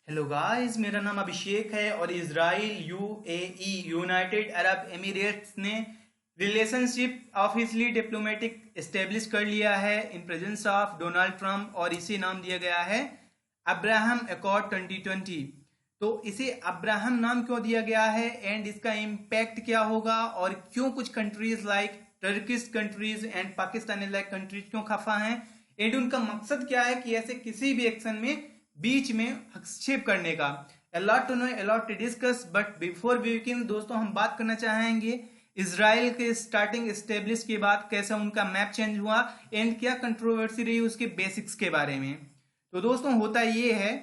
Hello guys, मेरा नाम अभिषेक है और Israel UAE United Arab Emirates ने रिलेशनशिप ऑफिशियली डिप्लोमेटिक एस्टेब्लिश कर लिया है in presence of Donald Trump और इसे नाम दिया गया है अब्राहम अकॉर्ड 2020। तो इसे अब्राहम नाम क्यों दिया गया है एंड इसका इम्पैक्ट क्या होगा और क्यों कुछ countries like Turkish countries and Pakistani like countries क्यों खफा हैं एंड उनका मकसद क्या है कि ऐसे किसी भी एक्शन में बीच में हस्तक्षेप करने का। A lot to know, a lot to discuss, but before we begin दोस्तों हम बात करना चाहेंगे इसराइल के स्टार्टिंग स्टेब्लिश के बाद कैसा उनका मैप चेंज हुआ एंड क्या कंट्रोवर्सी रही उसके बेसिक्स के बारे में। तो दोस्तों होता ये है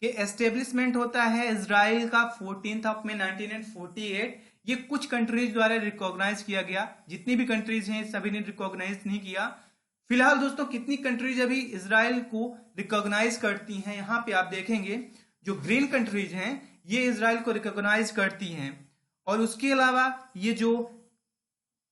कि एस्टेब्लिशमेंट होता है इसराइल का 14 ऑफ मई 1948। ये कुछ कंट्रीज द्वारा रिकॉग्नाइज किया गया, जितनी भी कंट्रीज हैं सभी ने रिकॉग्नाइज नहीं किया। फिलहाल दोस्तों कितनी कंट्रीज अभी इसराइल को रिकॉग्नाइज करती हैं, यहाँ पे आप देखेंगे जो ग्रीन कंट्रीज हैं ये इसराइल को रिकॉग्नाइज करती हैं, और उसके अलावा ये जो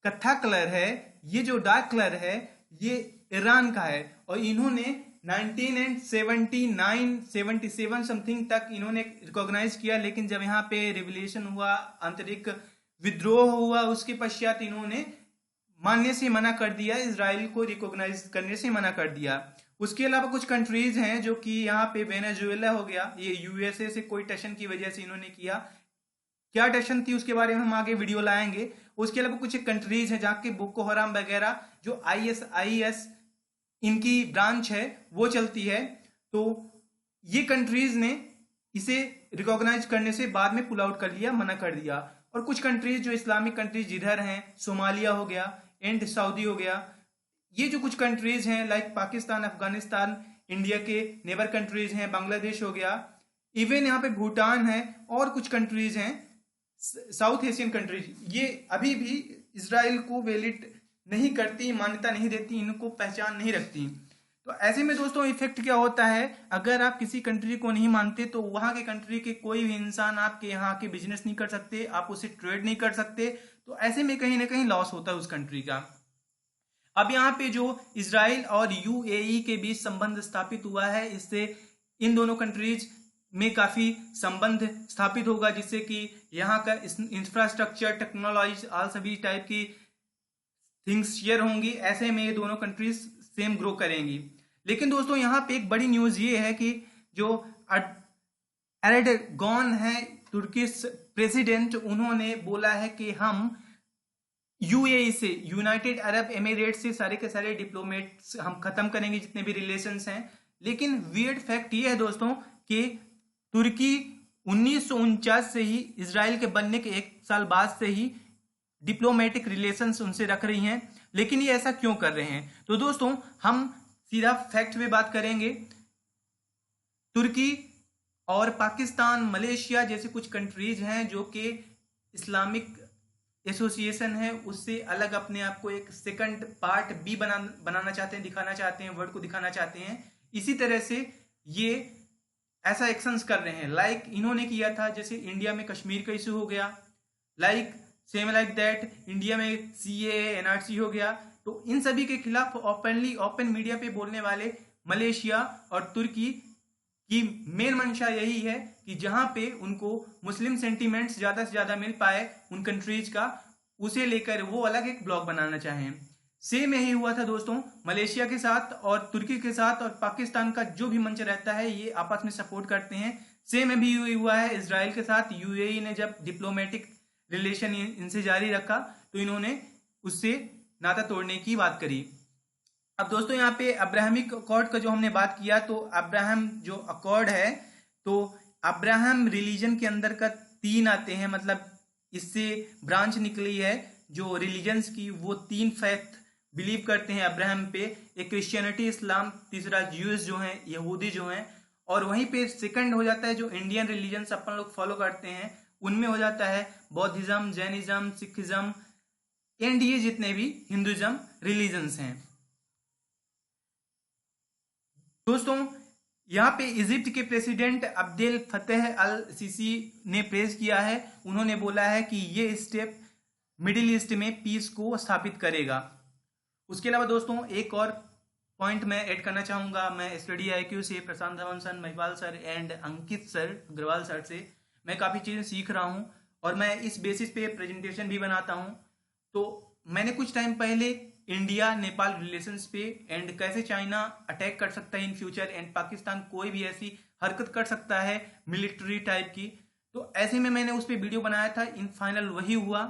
कत्था कलर है, ये जो डार्क कलर है, ये ईरान का है। और इन्होंने 1979 77 समथिंग तक इन्होंने रिकॉग्नाइज किया, लेकिन जब यहाँ पे रिवोल्यूशन हुआ, आंतरिक विद्रोह हुआ, उसके पश्चात इन्होंने मानने से मना कर दिया, इसराइल को रिकॉग्नाइज करने से मना कर दिया। उसके अलावा कुछ कंट्रीज हैं जो कि यहाँ पे वेनेजुएला हो गया, ये यूएसए से कोई टशन की वजह से इन्होंने किया, क्या टशन थी उसके बारे में हम आगे वीडियो लाएंगे। उसके अलावा कुछ कंट्रीज हैं जहाँ के बोको हराम वगैरह जो आईएसआईएस इनकी ब्रांच है वो चलती है, तो ये कंट्रीज ने इसे रिकॉग्नाइज करने से बाद में पुल आउट कर लिया, मना कर दिया। और कुछ कंट्रीज जो इस्लामिक कंट्रीज जिधर हैं, सोमालिया हो गया एंड सऊदी हो गया, ये जो कुछ कंट्रीज हैं लाइक पाकिस्तान, अफगानिस्तान, इंडिया के नेबर कंट्रीज हैं, बांग्लादेश हो गया, इवन यहाँ पे भूटान है और कुछ कंट्रीज हैं साउथ एशियन कंट्रीज, ये अभी भी इसराइल को वैलिड नहीं करती, मान्यता नहीं देती, इनको पहचान नहीं रखती। तो ऐसे में दोस्तों इफेक्ट क्या होता है, अगर आप किसी कंट्री को नहीं मानते तो वहां के कंट्री के कोई भी इंसान आपके यहाँ के बिजनेस नहीं कर सकते, आप उससे ट्रेड नहीं कर सकते, तो ऐसे में कहीं ना कहीं लॉस होता है उस कंट्री का। अब यहाँ पे जो इसराइल और यूएई के बीच संबंध स्थापित हुआ है, इससे इन दोनों कंट्रीज में काफी संबंध स्थापित होगा, जिससे कि यहाँ का इंफ्रास्ट्रक्चर, टेक्नोलॉजी, ऑल सभी टाइप की थिंग्स शेयर होंगी। ऐसे में ये दोनों कंट्रीज सेम ग्रो करेंगी। लेकिन दोस्तों यहाँ पे एक बड़ी न्यूज ये है कि जो एर्डोगान है तुर्किश प्रेसिडेंट, उन्होंने बोला है कि हम यूएई से, यूनाइटेड अरब एमिरेट्स से सारे के सारे डिप्लोमेट्स हम खत्म करेंगे जितने भी रिलेशंस हैं। लेकिन वियर्ड फैक्ट ये है दोस्तों कि तुर्की 1949 से ही इसराइल के बनने के एक साल बाद से ही डिप्लोमेटिक रिलेशंस उनसे रख रही हैं। लेकिन ये ऐसा क्यों कर रहे हैं, तो दोस्तों हम सीधा फैक्ट पे बात करेंगे। तुर्की और पाकिस्तान, मलेशिया जैसे कुछ कंट्रीज हैं जो कि इस्लामिक एसोसिएशन है, उससे अलग अपने आप को एक सेकंड पार्ट बी बनाना चाहते हैं, दिखाना चाहते हैं, वर्ल्ड को दिखाना चाहते हैं। इसी तरह से ये ऐसा एक्शंस कर रहे हैं, लाइक इन्होंने किया था जैसे इंडिया में कश्मीर का इशू हो गया, like same like that India में सीएए एनआरसी हो गया। तो इन सभी के खिलाफ ओपन मीडिया पे बोलने वाले मलेशिया और तुर्की की मेन मंशा यही है कि जहां पे उनको मुस्लिम सेंटीमेंट्स ज्यादा से ज्यादा मिल पाए उन कंट्रीज का, उसे लेकर वो अलग एक ब्लॉक बनाना चाहें। सेम यही हुआ था दोस्तों मलेशिया के साथ और तुर्की के साथ, और पाकिस्तान का जो भी मंच रहता है ये आपस में सपोर्ट करते हैं। सेम अभी हुआ है इसराइल के साथ, यूएई ने जब डिप्लोमेटिक रिलेशन इनसे जारी रखा तो इन्होंने उससे नाता तोड़ने की बात करी। अब दोस्तों यहाँ पे अब्राहमिक अकॉर्ड का जो हमने बात किया, तो अब्राहम जो अकॉर्ड है, तो अब्राहम रिलीजन के अंदर का 3 आते हैं, मतलब इससे ब्रांच निकली है जो रिलीजन्स की, वो 3 फैथ बिलीव करते हैं अब्राहम पे, एक क्रिश्चियनिटी, इस्लाम, तीसरा ज्यूज जो हैं, यहूदी जो हैं, और वहीं पे सेकंड हो जाता है जो इंडियन रिलीजन्स अपन लोग फॉलो करते हैं, उनमें हो जाता है बौद्धिज्म, जैनिज्म, सिखिज्म एंड ये जितने भी हिंदुइज्म रिलीजन्स हैं। दोस्तों यहाँ पे इजिप्ट के प्रेसिडेंट अब्देल फतेह अल सीसी ने प्रेज किया है, उन्होंने बोला है कि ये स्टेप मिडिल ईस्ट में पीस को स्थापित करेगा। उसके अलावा दोस्तों एक और पॉइंट मैं ऐड करना चाहूँगा। मैं स्टडी IQ से, Prashant Dhawan sir, Mahipal sir and Ankit sir Agarwal sir से मैं काफ़ी चीज़ें सीख रहा हूँ और मैं इस बेसिस पे प्रेजेंटेशन भी बनाता हूँ। तो मैंने कुछ टाइम पहले इंडिया नेपाल रिलेशंस पे एंड कैसे चाइना अटैक कर सकता है इन फ्यूचर एंड पाकिस्तान कोई भी ऐसी हरकत कर सकता है मिलिट्री टाइप की, तो ऐसे में मैंने उस पर वीडियो बनाया था। इन फाइनल वही हुआ।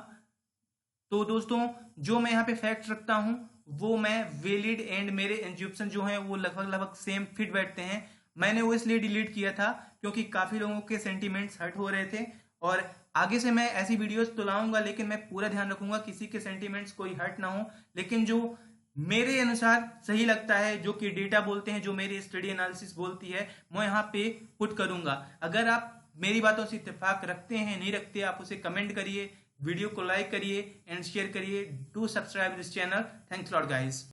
तो दोस्तों, जो मैं यहाँ पे फैक्ट रखता हूँ वो मैं वैलिड एंड मेरे इंस्क्रिप्शन जो हैं वो लगभग लगभग सेम फिट बैठते हैं। मैंने वो इसलिए डिलीट किया था क्योंकि काफ़ी लोगों के सेंटीमेंट्स हर्ट हो रहे थे और आगे से मैं ऐसी वीडियोस तो लाऊंगा, लेकिन मैं पूरा ध्यान रखूंगा किसी के सेंटीमेंट्स कोई हर्ट ना हो, लेकिन जो मेरे अनुसार सही लगता है, जो कि डेटा बोलते हैं, जो मेरी स्टडी एनालिसिस बोलती है, मैं यहाँ पे पुट करूंगा। अगर आप मेरी बातों से इत्तेफाक रखते हैं नहीं रखते, आप उसे कमेंट करिए, वीडियो को लाइक करिए एंड शेयर करिए। Do subscribe this channel. Thanks lot guys.